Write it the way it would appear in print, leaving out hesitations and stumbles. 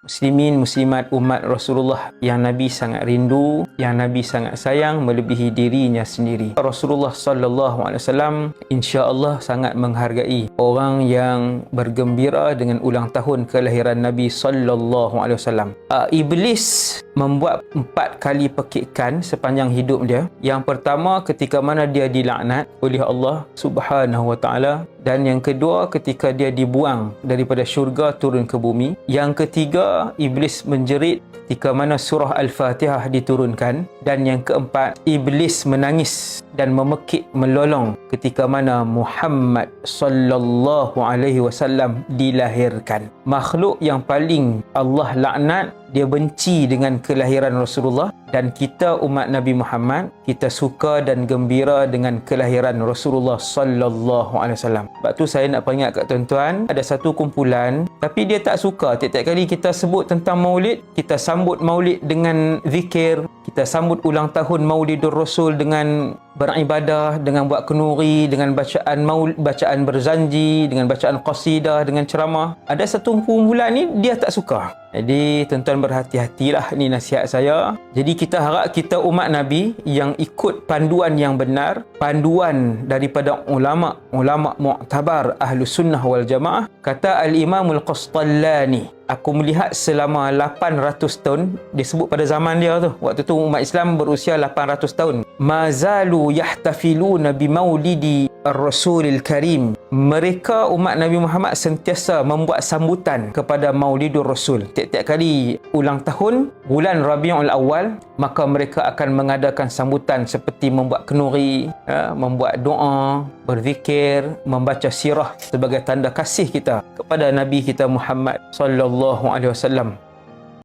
muslimin, muslimat umat Rasulullah yang Nabi sangat rindu, yang Nabi sangat sayang melebihi dirinya sendiri. Rasulullah sallallahu alaihi wasallam insya-Allah sangat menghargai orang yang bergembira dengan ulang tahun kelahiran Nabi sallallahu alaihi wasallam. Iblis membuat 4 kali pekikan sepanjang hidup dia. Yang pertama ketika mana dia dilaknat oleh Allah Subhanahu wa taala, dan yang kedua ketika dia dibuang daripada syurga turun ke bumi. Yang ketiga, iblis menjerit ketika mana surah Al-Fatihah diturunkan. Dan yang keempat, iblis menangis dan memekik melolong ketika mana Muhammad sallallahu alaihi wasallam dilahirkan. Makhluk yang paling Allah laknat, dia benci dengan kelahiran Rasulullah, dan kita umat Nabi Muhammad, kita suka dan gembira dengan kelahiran Rasulullah sallallahu alaihi wasallam. Sebab tu saya nak peringat kat tuan-tuan, ada satu kumpulan tapi dia tak suka tiap-tiap kali kita sebut tentang Maulid, kita sambut Maulid dengan zikir, kita sambut ulang tahun Maulidur Rasul dengan beribadah, dengan buat kenuri, dengan bacaan maulid, bacaan berzanji, dengan bacaan qasidah, dengan ceramah. Ada satu kumpulan ni dia tak suka. Jadi tuan-tuan berhati-hatilah, ni nasihat saya. Jadi kita harap kita umat Nabi yang ikut panduan yang benar, panduan daripada ulama mu'tabar Ahlus Sunnah wal Jamaah. Kata Al-Imamul Qastallani, aku melihat selama 800 tahun, disebut pada zaman dia tu, waktu tu umat Islam berusia 800 tahun, mazalu yahtafiluna bimaulidi ar-rasulil karim. Mereka umat Nabi Muhammad sentiasa membuat sambutan kepada Maulidur Rasul. Tiap-tiap kali ulang tahun bulan Rabiul Awal, maka mereka akan mengadakan sambutan seperti membuat kenuri, membuat doa, berzikir, membaca sirah sebagai tanda kasih kita kepada Nabi kita Muhammad sallallahu alaihi wasallam.